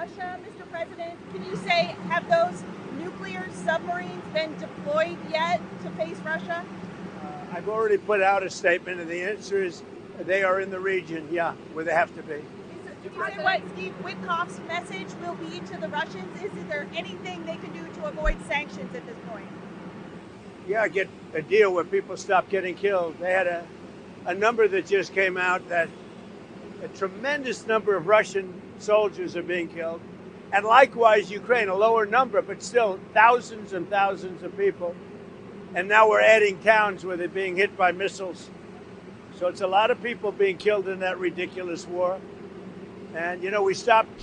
Russia, Mr. President? Can you say, have those nuclear submarines been deployed yet to face Russia? I've already put out a statement, and the answer is they are in the region, yeah, where they have to be. Can you say what Steve Witkoff's message will be to the Russians? Is there anything they can do to avoid sanctions at this point? Yeah, get a deal where people stop getting killed. They had a number that just came out that a tremendous number of Russian soldiers are being killed. And likewise, Ukraine, a lower number, but still thousands and thousands of people. And now we're adding towns where they're being hit by missiles. So it's a lot of people being killed in that ridiculous war. And, you know, we stopped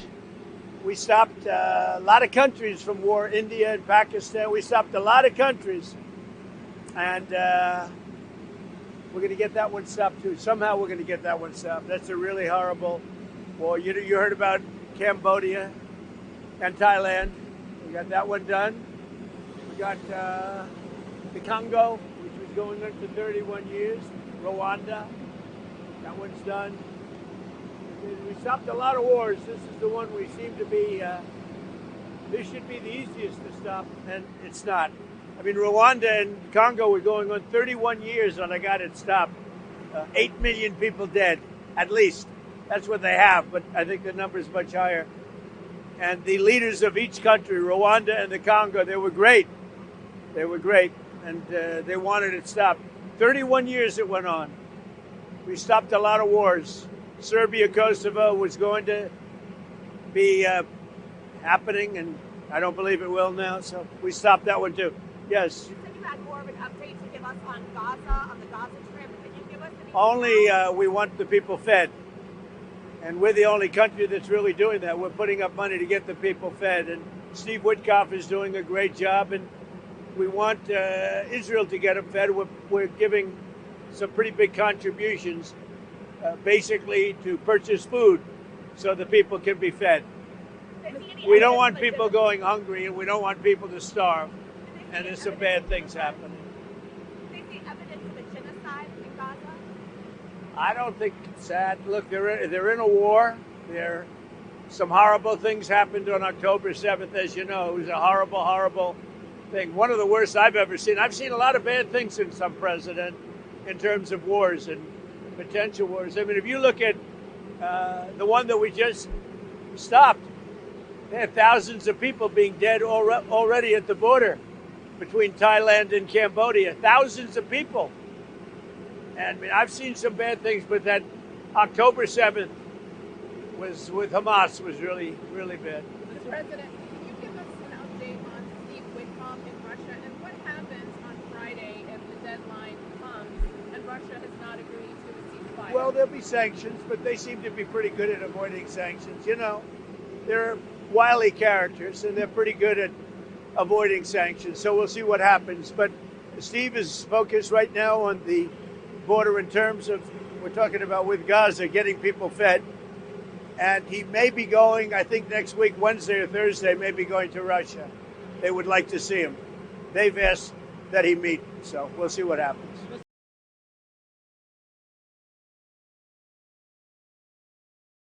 a lot of countries from war, India and Pakistan. We stopped a lot of countries. And we're going to get that one stopped, too. Somehow we're going to get that one stopped. That's a really horrible war. You heard about Cambodia and Thailand. We got that one done. We got the Congo, which was going on for 31 years. Rwanda, that one's done. We stopped a lot of wars. This is the one we seem to be, this should be the easiest to stop, and it's not. I mean, Rwanda and Congo were going on 31 years, and I got it stopped. 8 million people dead, at least. That's what they have, but I think the number is much higher. And the leaders of each country, Rwanda and the Congo, they were great. They were great, and they wanted it stopped. 31 years it went on. We stopped a lot of wars. Serbia, Kosovo was going to be happening, and I don't believe it will now, so we stopped that one too. Yes. You said you had more of an update to give us on Gaza, on the Gaza Strip. Can you give us any Only we want the people fed. And we're the only country that's really doing that. We're putting up money to get the people fed. And Steve Witkoff is doing a great job. And we want Israel to get them fed. We're giving some pretty big contributions, basically to purchase food so the people can be fed. We don't want people going hungry, and we don't want people to starve. And there's some bad things happening. Do they see evidence of a genocide in Gaza? I don't think it's that. Look, they're in a war. Some horrible things happened on October 7th, as you know. It was a horrible, horrible thing. One of the worst I've ever seen. I've seen a lot of bad things since I'm president in terms of wars and potential wars. I mean, if you look at the one that we just stopped, there are thousands of people being dead already at the border between Thailand and Cambodia. Thousands of people. And I mean, I've seen some bad things, but that October 7th was with Hamas was really, really bad. Mr. President, can you give us an update on Steve Witkoff in Russia, and what happens on Friday if the deadline comes and Russia has not agreed to a ceasefire? Well, there'll be sanctions, but they seem to be pretty good at avoiding sanctions. You know, they're wily characters, and they're pretty good at avoiding sanctions. So we'll see what happens. But Steve is focused right now on the border in terms of, we're talking about with Gaza, getting people fed. And he may be going, I think next week, Wednesday or Thursday, may be going to Russia. They would like to see him. They've asked that he meet, so we'll see what happens.